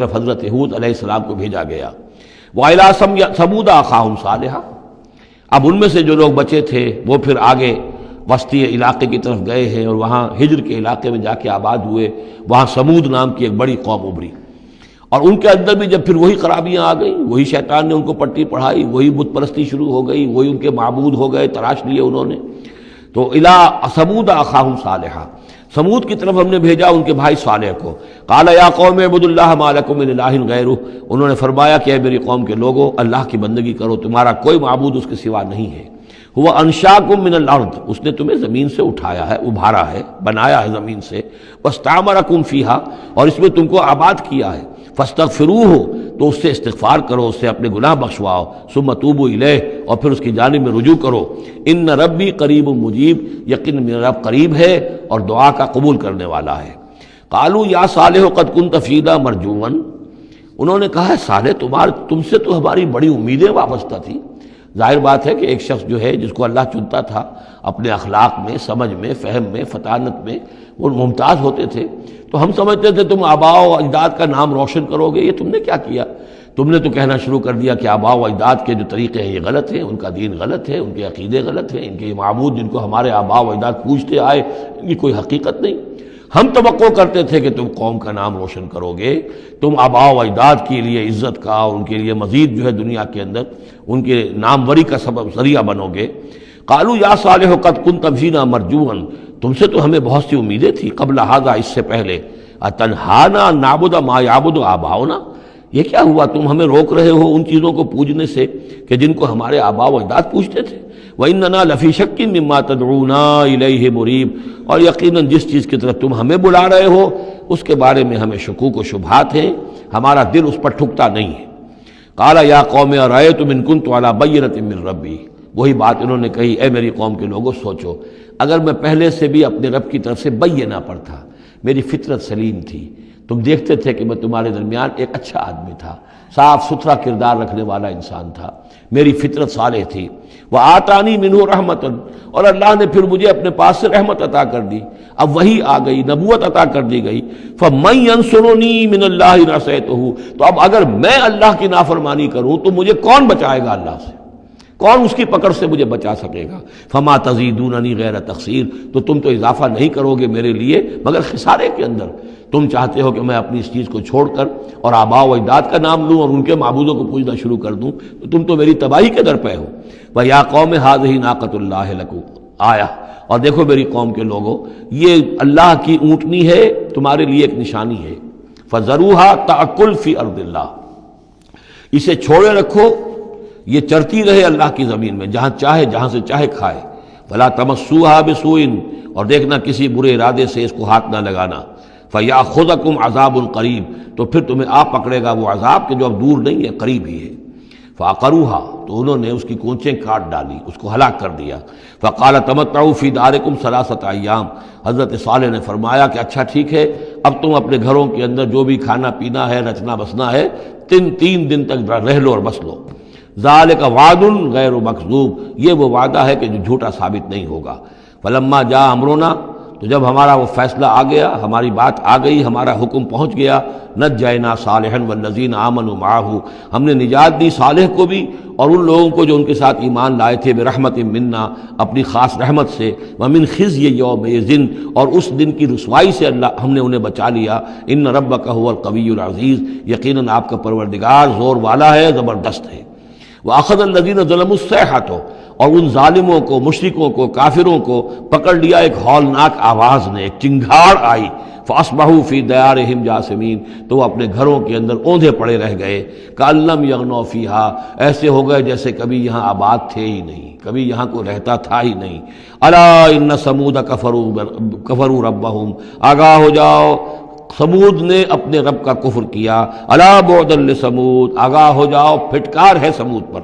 طرف حضرت ہود علیہ السلام کو بھیجا گیا۔ وَإِلَىٰ ثَمُودَ أَخَاهُمْ صَالِحًا، اب ان میں سے جو لوگ بچے تھے وہ پھر آگے وسطی علاقے کی طرف گئے ہیں اور وہاں ہجر کے علاقے میں جا کے آباد ہوئے۔ وہاں سمود نام کی ایک بڑی قوم ابھری، اور ان کے اندر بھی جب پھر وہی خرابیاں آ گئیں، وہی شیطان نے ان کو پٹی پڑھائی، وہی بت پرستی شروع ہو گئی، وہی ان کے معبود ہو گئے، تراش لیے انہوں نے۔ تو إِلَىٰ ثَمُودَ أَخَاهُمْ صَالِحًا، سمود کی طرف ہم نے بھیجا ان کے بھائی صالح کو۔ قال یا قوم اعبدوا اللہ ما لکم من الہ غیرہ، انہوں نے فرمایا کہ اے میری قوم کے لوگو، اللہ کی بندگی کرو، تمہارا کوئی معبود اس کے سوا نہیں ہے۔ هو انشاکم من الارض، اس نے تمہیں زمین سے اٹھایا ہے، ابھارا ہے، بنایا ہے زمین سے۔ واستعمرکم فیہا، اور اس میں تم کو آباد کیا ہے۔ فاستغفروہ، تو اس سے استغفار کرو، اس سے اپنے گناہ بخشواؤ۔ ثم توبوا الیہ، اور پھر اس کی جانب میں رجوع کرو۔ ان ربی قریب مجیب، یقین میرا رب قریب ہے اور دعا کا قبول کرنے والا ہے۔ قالوا یا صالح قد کنت فینا مرجوا، انہوں نے کہا ہے صالح تم سے تو ہماری بڑی امیدیں وابستہ تھیں۔ ظاہر بات ہے کہ ایک شخص جو ہے جس کو اللہ چنتا تھا، اپنے اخلاق میں، سمجھ میں، فہم میں، فطانت میں وہ ممتاز ہوتے تھے، تو ہم سمجھتے تھے تم آباء و اجداد کا نام روشن کرو گے۔ یہ تم نے کیا کیا؟ تم نے تو کہنا شروع کر دیا کہ آباء و اجداد کے جو طریقے ہیں یہ غلط ہیں، ان کا دین غلط ہے، ان کے عقیدے غلط ہیں، ان کے معبود جن کو ہمارے آباء و اجداد پوجتے آئے ان کی کوئی حقیقت نہیں۔ ہم توقع کرتے تھے کہ تم قوم کا نام روشن کرو گے، تم آباء و اجداد کے لیے عزت کا اور ان کے لیے مزید جو ہے دنیا کے اندر ان کے ناموری کا سبب ذریعہ بنو گے۔ قالوا یا صالح قد کنت فینا مرجوا، تم سے تو ہمیں بہت سی امیدیں تھیں قبل ھذا، اس سے پہلے۔ اتنہانا نعبد ما یعبد آباؤنا، یہ کیا ہوا تم ہمیں روک رہے ہو ان چیزوں کو پوجنے سے کہ جن کو ہمارے آباء و اجداد پوجتے تھے۔ وَإِنَّنَا لَفِي شَكٍّ مِّمَّا تَدْعُونَا إِلَيْهِ مُرِيبٍ، اور یقیناً جس چیز کی طرف تم ہمیں بلا رہے ہو اس کے بارے میں ہمیں شکوک و شبہات ہیں، ہمارا دل اس پر ٹھکتا نہیں ہے۔ قَالَ يَا قَوْمِ أَرَأَيْتُمْ إِن كُنتُ عَلَىٰ بَيِّنَةٍ مِّن رَّبِّي، وہی بات انہوں نے کہی، اے میری قوم کے لوگوں سوچو، اگر میں پہلے سے بھی اپنے رب کی طرف سے بینہ پر تھا، میری فطرت سلیم تھی، تم دیکھتے تھے کہ میں تمہارے درمیان ایک اچھا آدمی تھا، صاف ستھرا کردار رکھنے والا انسان تھا، میری فطرت صالح تھی۔ وَآتَانِي مِنْهُ رَحْمَةً، اور اللہ نے پھر مجھے اپنے پاس سے رحمت عطا کر دی، اب وہی آ گئی، نبوت عطا کر دی گئی۔ فَمَن يَنصُرُنِي مِنَ اللَّهِ إِنْ عَصَيْتُهُ، تو اب اگر میں اللہ کی نافرمانی کروں تو مجھے کون بچائے گا اللہ سے؟ کون اس کی پکڑ سے مجھے بچا سکے گا؟ فما تزیدوننی غیر تقصیر، تو تم تو اضافہ نہیں کرو گے میرے لیے مگر خسارے کے اندر۔ تم چاہتے ہو کہ میں اپنی اس چیز کو چھوڑ کر اور آباء و اجداد کا نام لوں اور ان کے معبودوں کو پوجنا شروع کر دوں، تو تم تو میری تباہی کے در پہ ہو۔ وَيَا قَوْمِ هَٰذِهِ نَاقَةُ اللَّهِ لَكُمْ آیَةٌ، اور دیکھو میری قوم کے لوگوں، یہ اللہ کی اونٹنی ہے، تمہارے لیے ایک نشانی ہے۔ فَذَرُوهَا تَأْكُلْ فِي أَرْضِ اللَّهِ، اسے چھوڑے رکھو، یہ چرتی رہے اللہ کی زمین میں، جہاں چاہے جہاں سے چاہے کھائے۔ وَلَا تَمَسُّوهَا بِسُوءٍ، اور دیکھنا کسی برے ارادے سے اس کو ہاتھ نہ لگانا۔ فَيَأْخُذَكُمْ عَذَابٌ قَرِيبٌ، تو پھر تمہیں آ پکڑے گا وہ عذاب کہ جو اب دور نہیں ہے، قریب ہی ہے۔ فَعَقَرُوهَا، تو انہوں نے اس کی کونچیں کاٹ ڈالی، اس کو ہلاک کر دیا۔ فَقَالَ تَمَتَّعُوا فِي دَارِكُمْ ثَلَاثَةَ أَيَّامٍ، حضرت صالح نے فرمایا کہ اچھا ٹھیک ہے، اب تم اپنے گھروں کے اندر جو بھی کھانا پینا ہے، رچنا بسنا ہے، تین دن تک رہ لو اور بس لو۔ ذالک وعد غیر مکذوب، یہ وہ وعدہ ہے کہ جو جھوٹا ثابت نہیں ہوگا۔ فلما جاء امرنا، تو جب ہمارا وہ فیصلہ آ گیا، ہماری بات آ گئی، ہمارا حکم پہنچ گیا، نجینا صالحا والذین آمنوا معہ، ہم نے نجات دی صالح کو بھی اور ان لوگوں کو جو ان کے ساتھ ایمان لائے تھے، برحمت منا، اپنی خاص رحمت سے، ومن خزی یومئذ، اور اس دن کی رسوائی سے اللہ ہم نے انہیں بچا لیا۔ ان ربک هو القوی العزیز، یقیناً آپ کا پروردگار زور والا ہے، زبردست ہے۔ وَأَخَذَ الَّذِينَ ظَلَمُوا الصَّيْحَةُ، اور ان ظالموں کو، مشرکوں کو، کافروں کو پکڑ لیا ایک ہولناک آواز نے، ایک چنگھاڑ آئی۔ فَأَصْبَحُوا فِي دِيَارِهِمْ جَاثِمِينَ، تو وہ اپنے گھروں کے اندر اوندھے پڑے رہ گئے۔ كَأَن لَّمْ يَغْنَوْا فِيهَا، ایسے ہو گئے جیسے کبھی یہاں آباد تھے ہی نہیں، کبھی یہاں کوئی رہتا تھا ہی نہیں۔ أَلَا إِنَّ ثَمُودَ كَفَرُوا رَبَّهُمْ، آگاہ ہو جاؤ، سمود نے اپنے رب کا کفر کیا۔ الا بعدا لثمود، آگاہ ہو جاؤ، پھٹکار ہے سمود پر۔